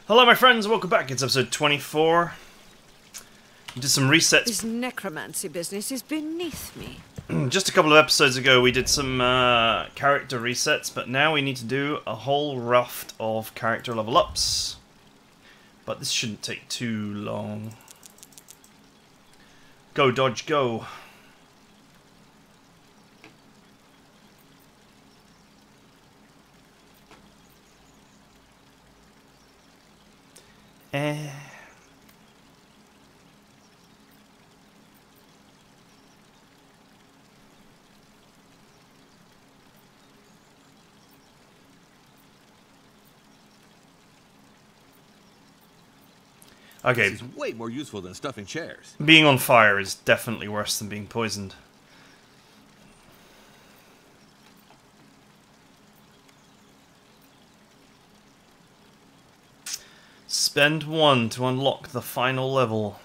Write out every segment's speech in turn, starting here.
Hello my friends, welcome back. It's episode 24. We did some resets. This necromancy business is beneath me. Just a couple of episodes ago we did some character resets, but now we need to do a whole raft of character level ups. But this shouldn't take too long. Go, dodge, go. Okay. This is way more useful than stuffing chairs. Being on fire is definitely worse than being poisoned. Spend 1 to unlock the final level.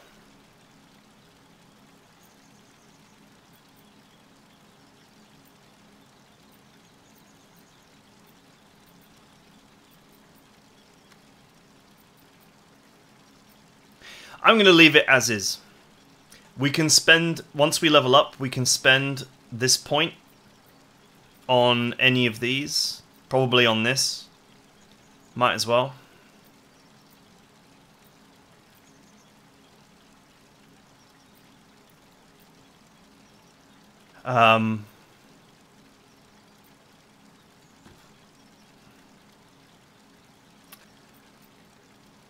I'm going to leave it as is. We can spend, once we level up, we can spend this point on any of these. Probably on this. Might as well.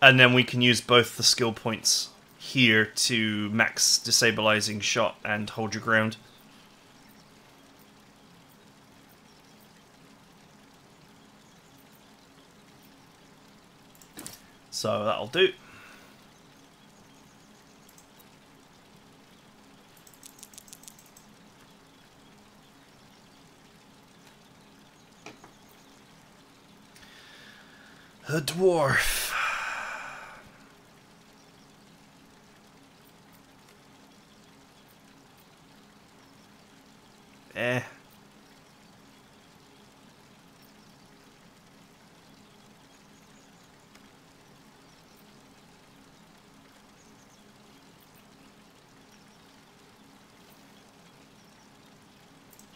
And then we can use both the skill points here to max destabilizing shot and hold your ground. So that'll do. A dwarf.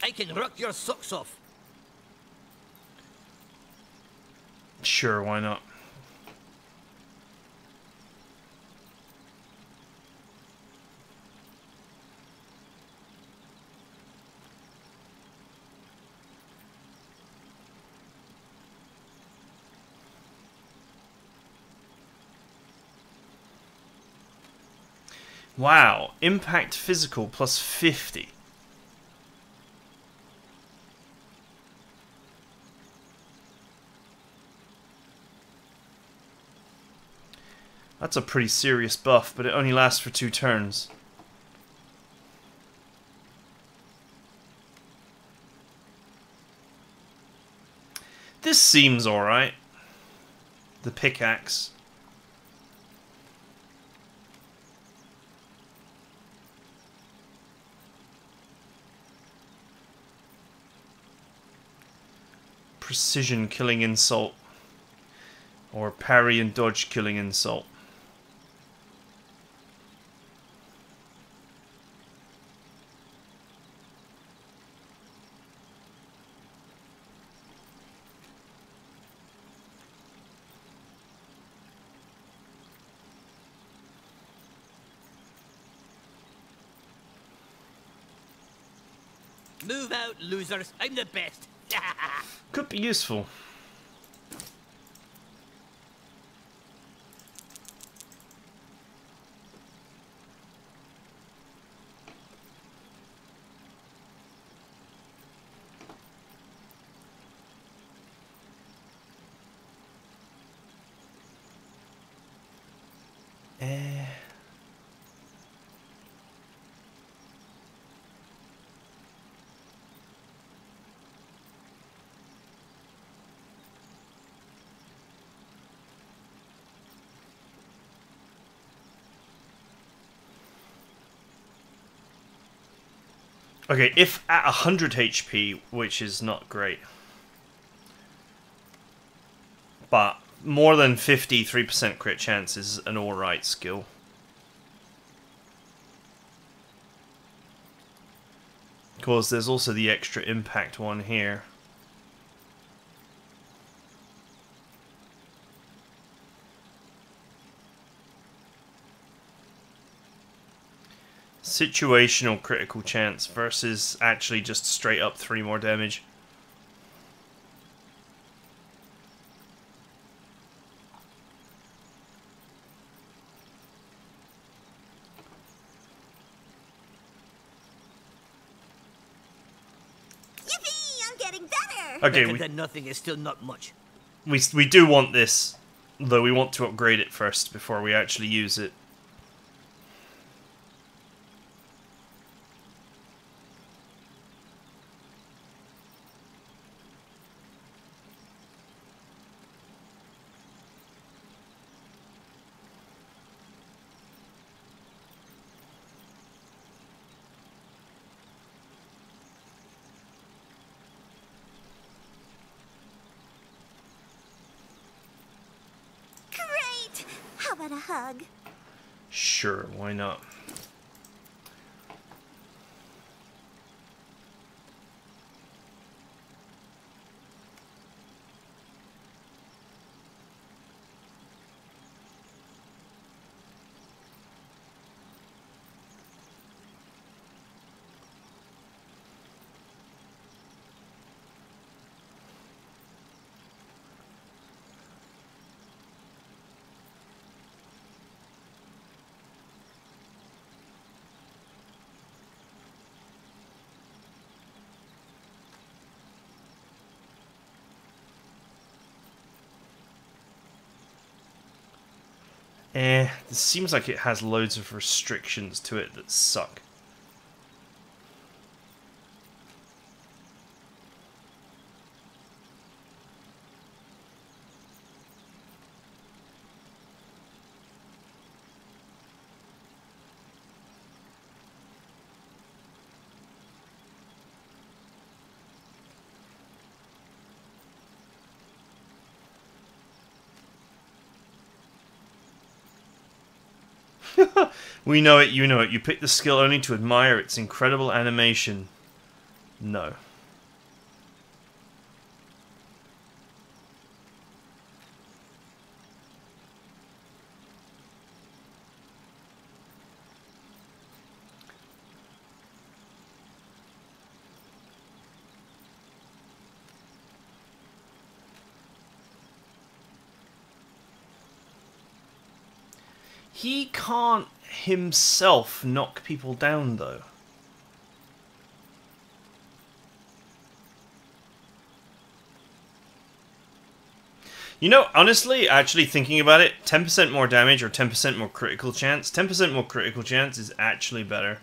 I can rock your socks off. Sure, why not? Wow, impact physical plus 50. That's a pretty serious buff, but it only lasts for 2 turns. This seems alright. The pickaxe. Precision killing insult. Or parry and dodge killing insult. Move out, losers. I'm the best. Could be useful. Okay, if at 100 HP, which is not great. But more than 53% crit chance is an alright skill. Of course, there's also the extra impact one here. Situational critical chance versus actually just straight up 3 more damage. Yippee! I'm getting better! Okay, Better than nothing is still not much. we do want this, though we want to upgrade it first before we actually use it. Great! How about a hug? Sure, why not? It seems like it has loads of restrictions to it that suck. We know it, you know it. You pick the skill only to admire its incredible animation. No. He can't himself knock people down, though. You know, honestly, actually thinking about it, 10% more damage or 10% more critical chance. 10% more critical chance is actually better,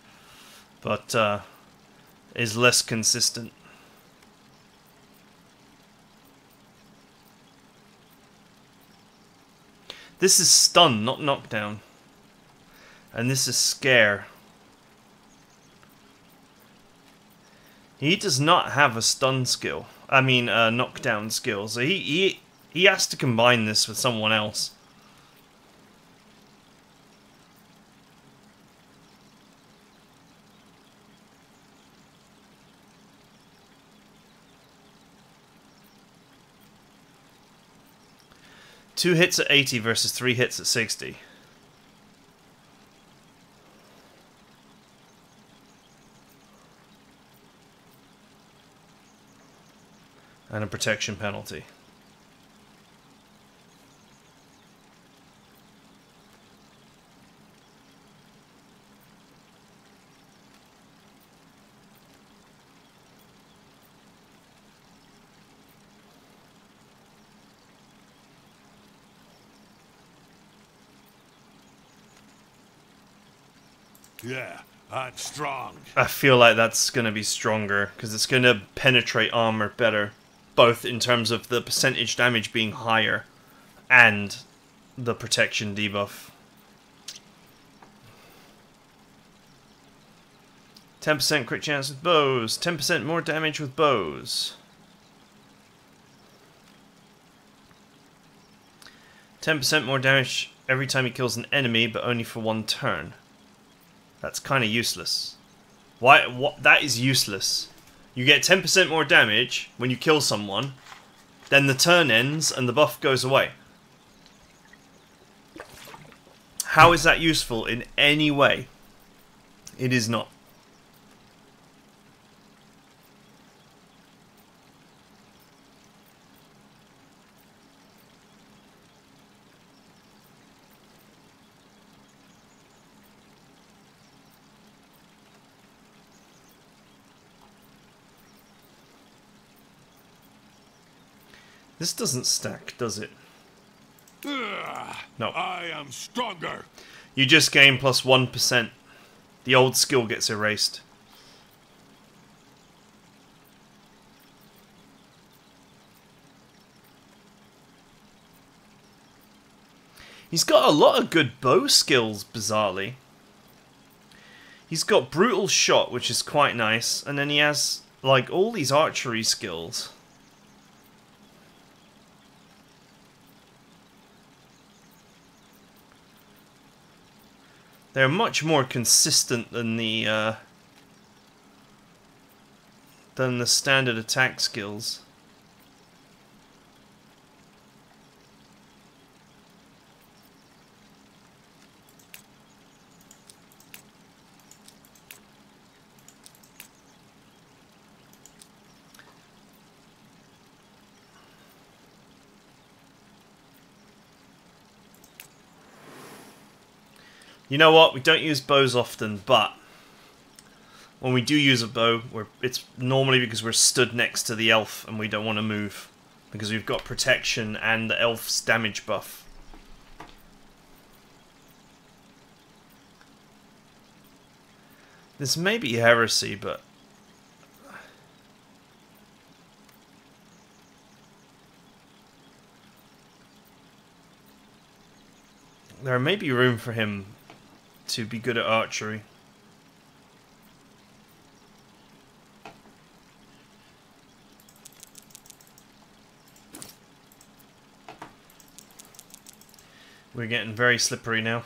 but is less consistent. This is stun, not knockdown. And this is scare. He does not have a stun skill. I mean, a knockdown skill. So he has to combine this with someone else. Two hits at 80 versus 3 hits at 60. And a protection penalty. Yeah, I'm strong. I feel like that's going to be stronger, because it's going to penetrate armor better. Both in terms of the percentage damage being higher, and the protection debuff. 10% crit chance with bows, 10% more damage with bows. 10% more damage every time he kills an enemy, but only for 1 turn. That's kind of useless. Why? What? That is useless. You get 10% more damage when you kill someone, then the turn ends and the buff goes away. How is that useful in any way? It is not. This doesn't stack, does it? No. I am stronger. You just gain plus 1%. The old skill gets erased. He's got a lot of good bow skills, bizarrely. He's got brutal shot, which is quite nice, and then he has like all these archery skills. They're much more consistent than the standard attack skills. You know what? We don't use bows often, but when we do use a bow, it's normally because we're stood next to the elf and we don't want to move because we've got protection and the elf's damage buff. This may be heresy, but there may be room for him to be good at archery. We're getting very slippery now.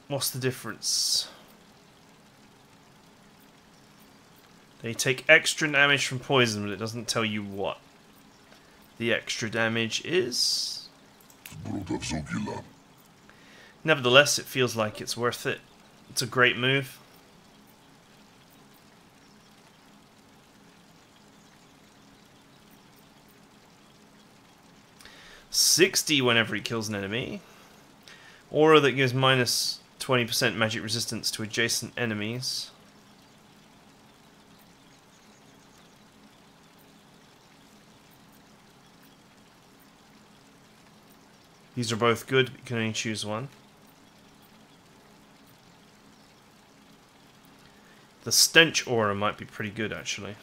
What's the difference? They take extra damage from poison, but it doesn't tell you what. The extra damage is... Nevertheless, it feels like it's worth it. It's a great move. $60 whenever he kills an enemy. Aura that gives minus 20% magic resistance to adjacent enemies. These are both good, but you can only choose one. The stench aura might be pretty good, actually.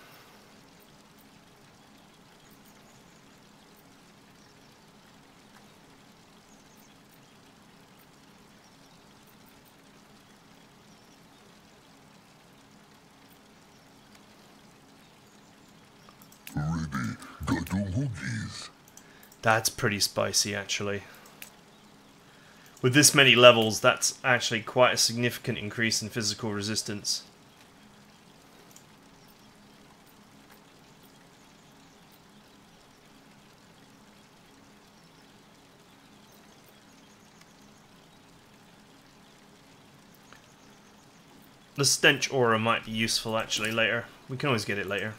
That's pretty spicy, actually. With this many levels, that's actually quite a significant increase in physical resistance. The stench aura might be useful, actually, later. We can always get it later.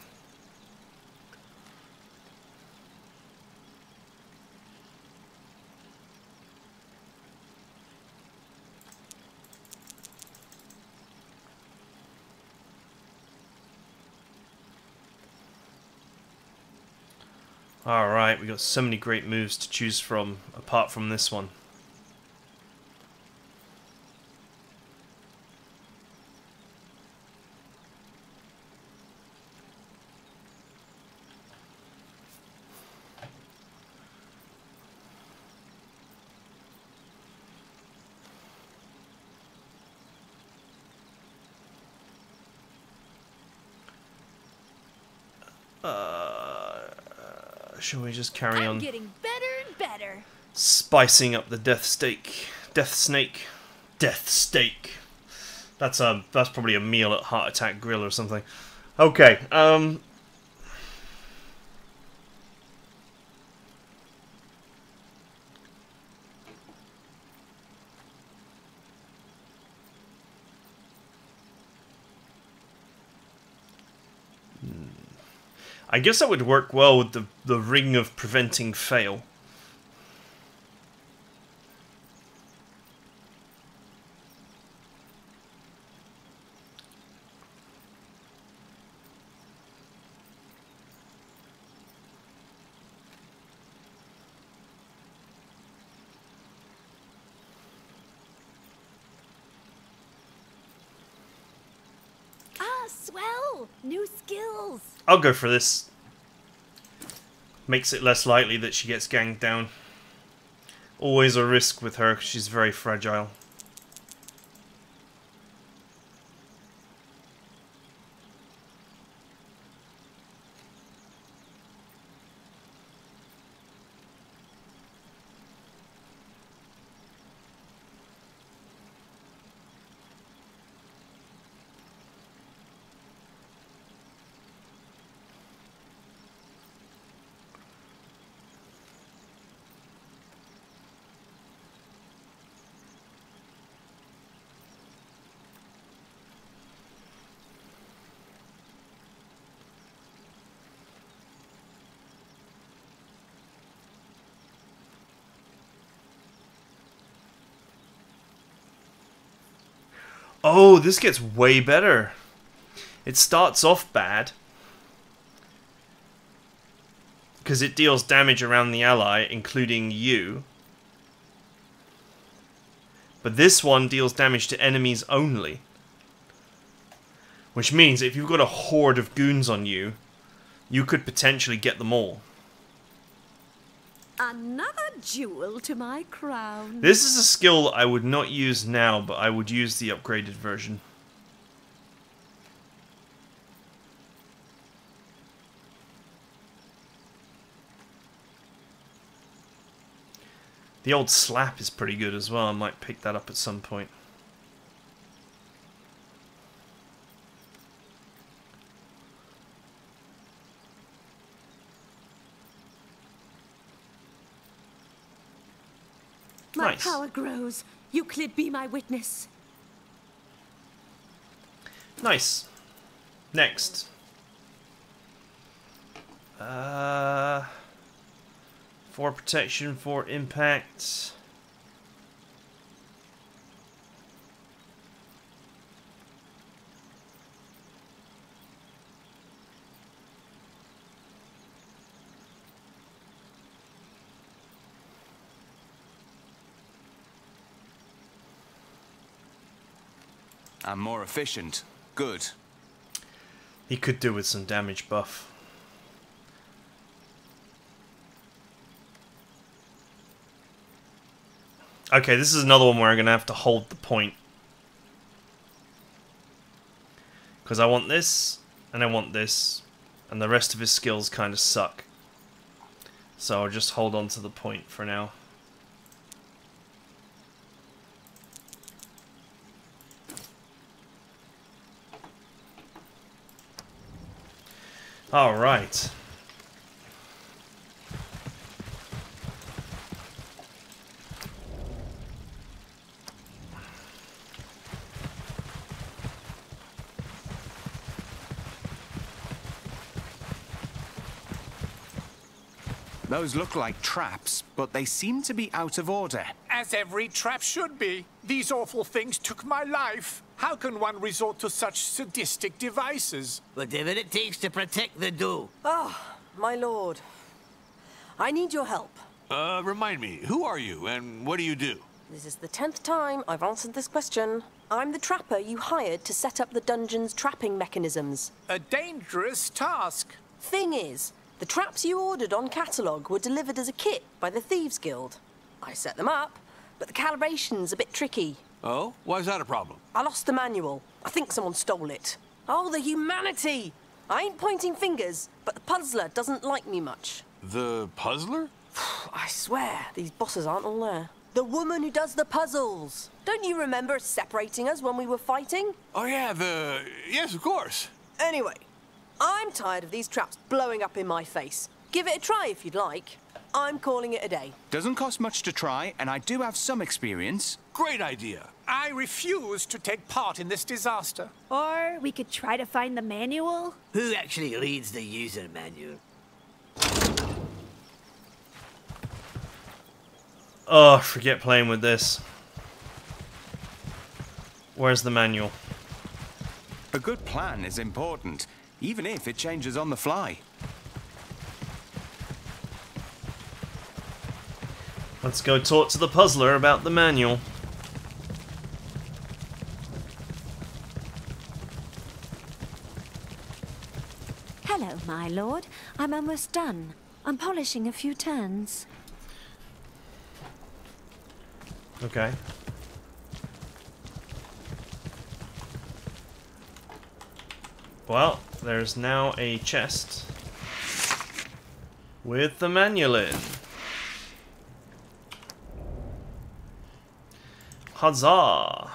Alright, we got so many great moves to choose from, apart from this one. Shall we just carry on? I'm getting better and better. Spicing up the death steak. Death snake. Death steak. That's probably a meal at Heart Attack Grill or something. Okay, I guess that would work well with the ring of preventing fail. Ah, swell! New skills. I'll go for this. Makes it less likely that she gets ganged down. Always a risk with her, 'cause she's very fragile. Oh, this gets way better. It starts off bad, because it deals damage around the ally, including you. But this one deals damage to enemies only. Which means if you've got a horde of goons on you, you could potentially get them all. Another jewel to my crown. This is a skill I would not use now, but I would use the upgraded version. The old slap is pretty good as well. I might pick that up at some point. My Nice. power grows. Euclid, be my witness. Nice. Next. For protection, for impact. I'm more efficient. Good. He could do with some damage buff. Okay, this is another one where I'm going to have to hold the point. Because I want this, and I want this, and the rest of his skills kind of suck. So I'll just hold on to the point for now. All right. Those look like traps, but they seem to be out of order. As every trap should be. These awful things took my life. How can one resort to such sadistic devices? Whatever it takes to protect the dough. Ah, my lord. I need your help. Remind me, who are you and what do you do? This is the 10th time I've answered this question. I'm the trapper you hired to set up the dungeon's trapping mechanisms. A dangerous task. Thing is, the traps you ordered on catalogue were delivered as a kit by the Thieves Guild. I set them up, but the calibration's a bit tricky. Oh? Why is that a problem? I lost the manual. I think someone stole it. Oh, the humanity! I ain't pointing fingers, but the puzzler doesn't like me much. The puzzler? I swear, these bosses aren't all there. The woman who does the puzzles. Don't you remember separating us when we were fighting? Oh yeah, yes, of course. Anyway, I'm tired of these traps blowing up in my face. Give it a try if you'd like. I'm calling it a day. Doesn't cost much to try, and I do have some experience. Great idea. I refuse to take part in this disaster. Or we could try to find the manual. Who actually reads the user manual? Oh, forget playing with this. Where's the manual? A good plan is important, even if it changes on the fly. Let's go talk to the puzzler about the manual. Hello, my lord. I'm almost done. I'm polishing a few turns. Okay. Well, there's now a chest with the manual in. Huzzah!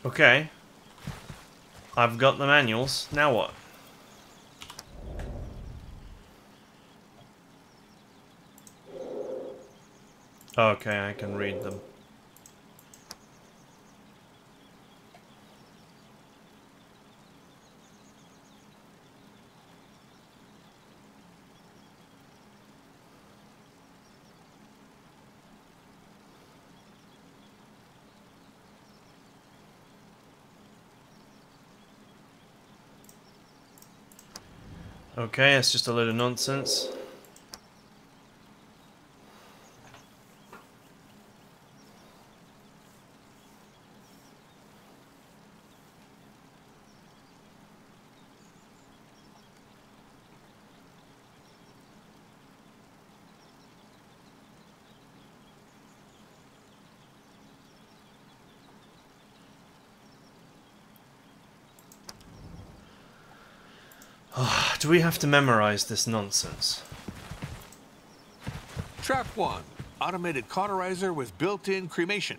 Okay. I've got the manuals. Now what? Okay, I can read them. Okay, it's just a load of nonsense. Do we have to memorize this nonsense? Trap 1. Automated cauterizer with built-in cremation.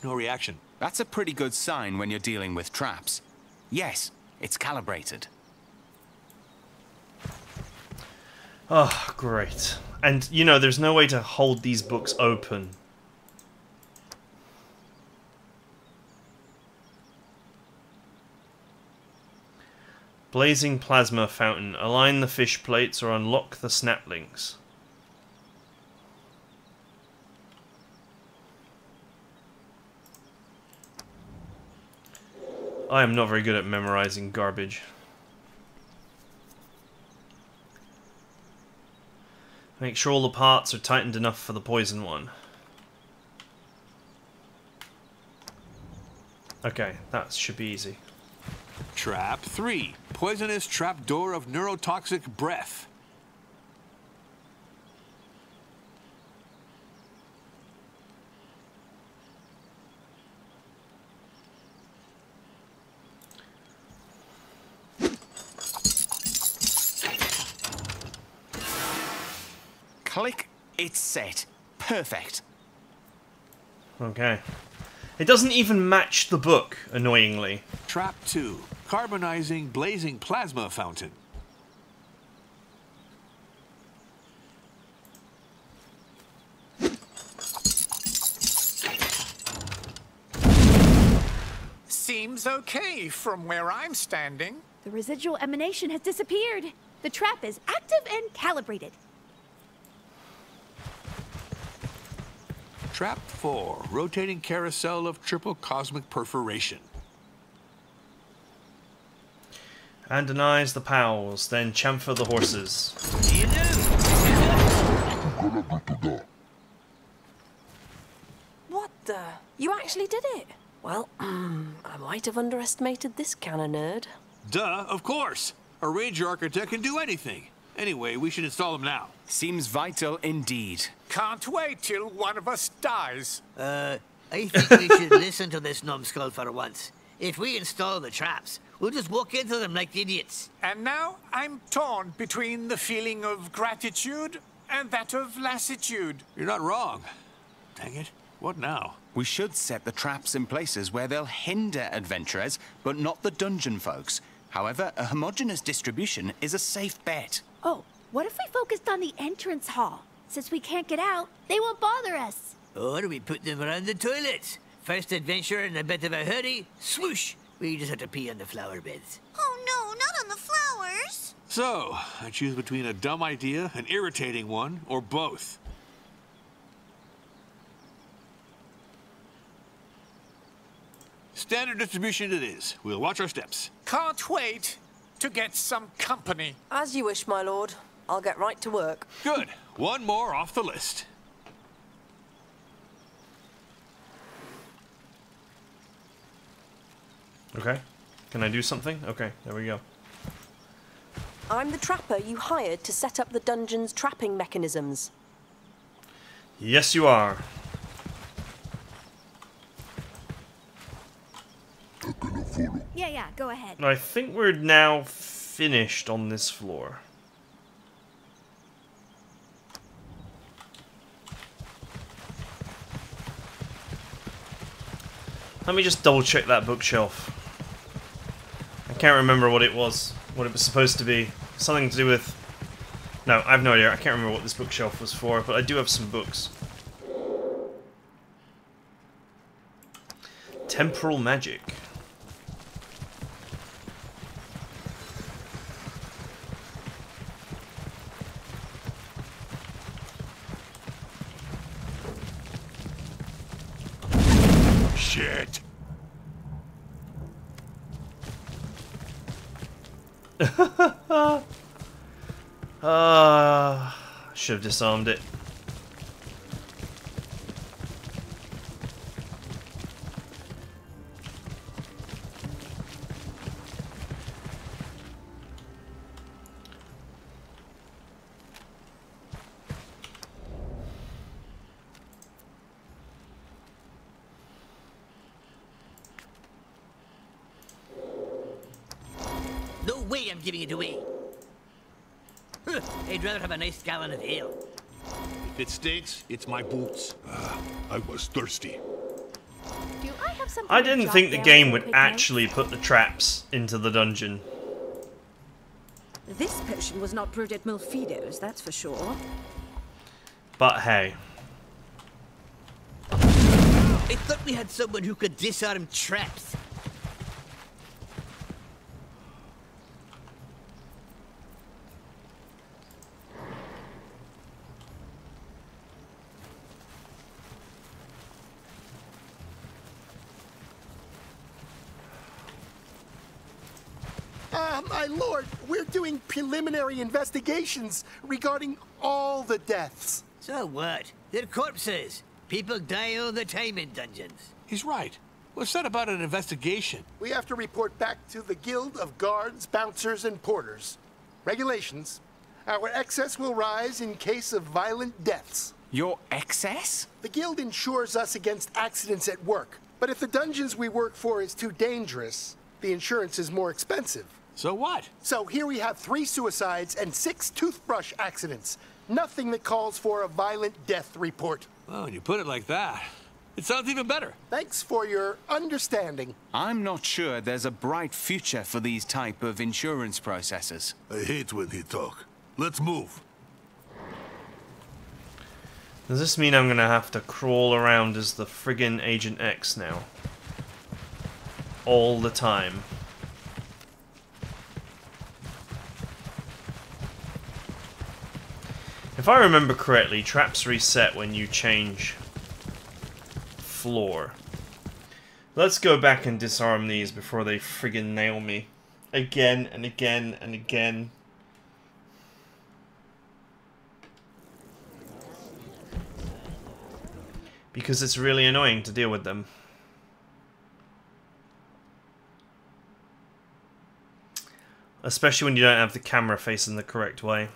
No reaction. That's a pretty good sign when you're dealing with traps. Yes, it's calibrated. Oh, great. And, you know, there's no way to hold these books open. Blazing plasma fountain. Align the fish plates or unlock the snaplings. I am not very good at memorizing garbage. Make sure all the parts are tightened enough for the poison one. Okay, that should be easy. Trap 3. Poisonous trapdoor of neurotoxic breath. Click, it's set. Perfect. Okay. It doesn't even match the book, annoyingly. Trap 2. Carbonizing blazing plasma fountain. Seems okay from where I'm standing. The residual emanation has disappeared. The trap is active and calibrated. Trap 4, rotating carousel of triple cosmic perforation. Andonize the pals, then chamfer the horses. What the? You actually did it? Well, I might have underestimated this kind of nerd. Duh, of course. A ranger architect can do anything. Anyway, we should install them now. Seems vital indeed. Can't wait till one of us dies. I think we should listen to this numbskull for once. If we install the traps, we'll just walk into them like idiots. And now I'm torn between the feeling of gratitude and that of lassitude. You're not wrong. Dang it. What now? We should set the traps in places where they'll hinder adventurers, but not the dungeon folks. However, a homogeneous distribution is a safe bet. Oh, what if we focused on the entrance hall? Since we can't get out, they won't bother us. Or we put them around the toilets. First adventurer in a bit of a hurry, swoosh! We just have to pee on the flower beds. Oh no, not on the flowers. So, I choose between a dumb idea, an irritating one, or both. Standard distribution it is. We'll watch our steps. Can't wait to get some company. As you wish, my lord. I'll get right to work. Good. One more off the list. Okay. Can I do something? Okay, there we go. I'm the trapper you hired to set up the dungeon's trapping mechanisms. Yes, you are. Yeah, go ahead. I think we're now finished on this floor. Let me just double check that bookshelf. I can't remember what it was supposed to be. Something to do with... No, I have no idea. I can't remember what this bookshelf was for, but I do have some books. Temporal magic. Shit. Should have disarmed it. No way I'm giving it away. Huh, I'd rather have a nice gallon of ale. If it stinks, it's my boots. I was thirsty. Do I have something I to didn't jot think the down game real would quick, actually put the traps into the dungeon. This potion was not brewed at Milfido's, that's for sure. But hey. I thought we had someone who could disarm traps. My lord, we're doing preliminary investigations regarding all the deaths. So what? They're corpses. People die all the time in dungeons. He's right. What's that about an investigation? We have to report back to the Guild of Guards, Bouncers, and Porters. Regulations. Our excess will rise in case of violent deaths. Your excess? The Guild insures us against accidents at work. But if the dungeons we work for is too dangerous, the insurance is more expensive. So what? So here we have 3 suicides and 6 toothbrush accidents. Nothing that calls for a violent death report. Well, when you put it like that, it sounds even better. Thanks for your understanding. I'm not sure there's a bright future for these type of insurance processes. I hate when he talk. Let's move. Does this mean I'm gonna have to crawl around as the friggin' Agent X now? All the time. If I remember correctly, traps reset when you change floor. Let's go back and disarm these before they friggin' nail me. Again and again and again. Because it's really annoying to deal with them. Especially when you don't have the camera facing the correct way.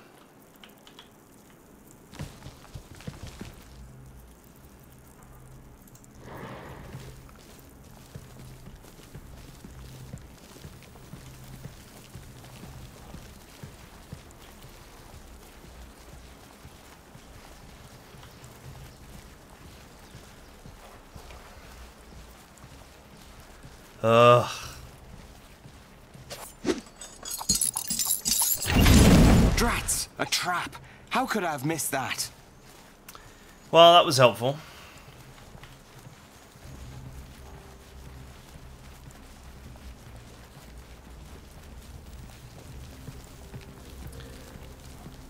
Ugh. Drats! A trap! How could I have missed that? Well, that was helpful.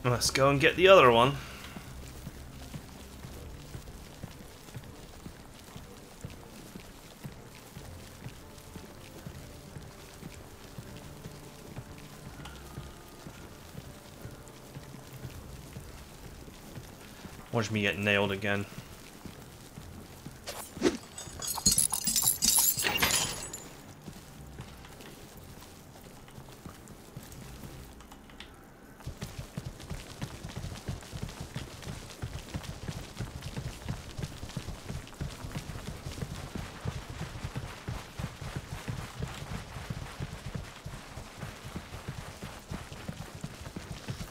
Let's go and get the other one. Watch me get nailed again.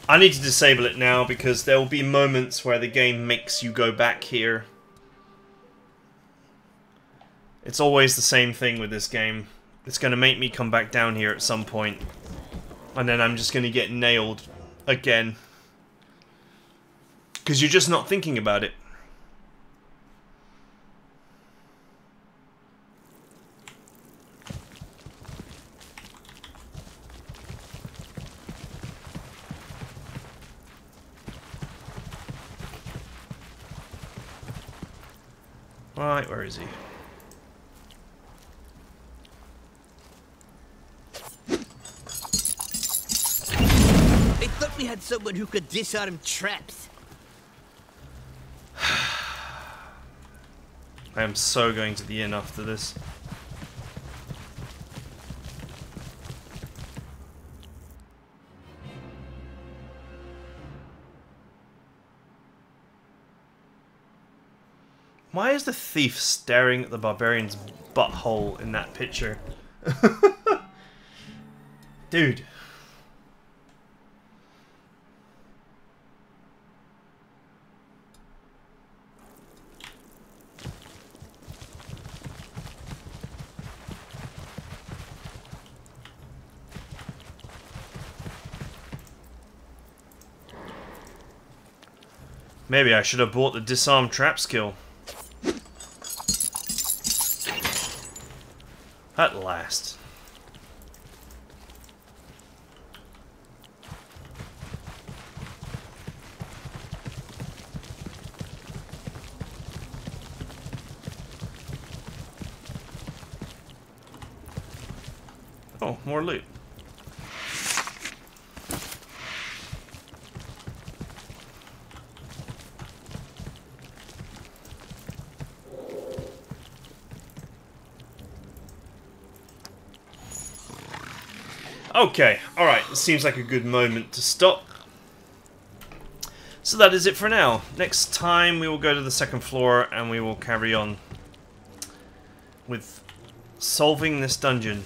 I need to disable it now because there will be moments where the game makes you go back here. It's always the same thing with this game. It's going to make me come back down here at some point. And then I'm just going to get nailed again. Because you're just not thinking about it. Right, where is he? I thought we had someone who could disarm traps. I am so going to the inn after this. Why is the thief staring at the barbarian's butthole in that picture? Dude. Maybe I should have bought the disarm trap skill. At last. Oh, more loot. Okay, alright, it seems like a good moment to stop. So that is it for now. Next time we will go to the second floor and we will carry on with solving this dungeon.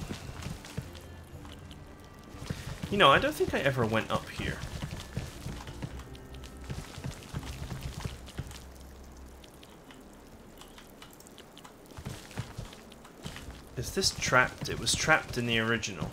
You know, I don't think I ever went up here. Is this trapped? It was trapped in the original.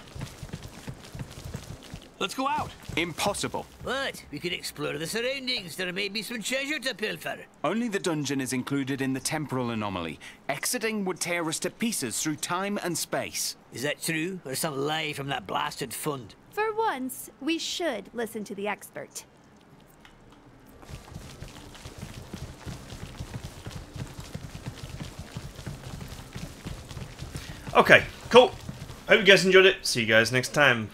Let's go out. Impossible. What? We could explore the surroundings. There may be some treasure to pilfer. Only the dungeon is included in the temporal anomaly. Exiting would tear us to pieces through time and space. Is that true, or some lie from that blasted fund? For once, we should listen to the expert. Okay, cool. Hope you guys enjoyed it. See you guys next time.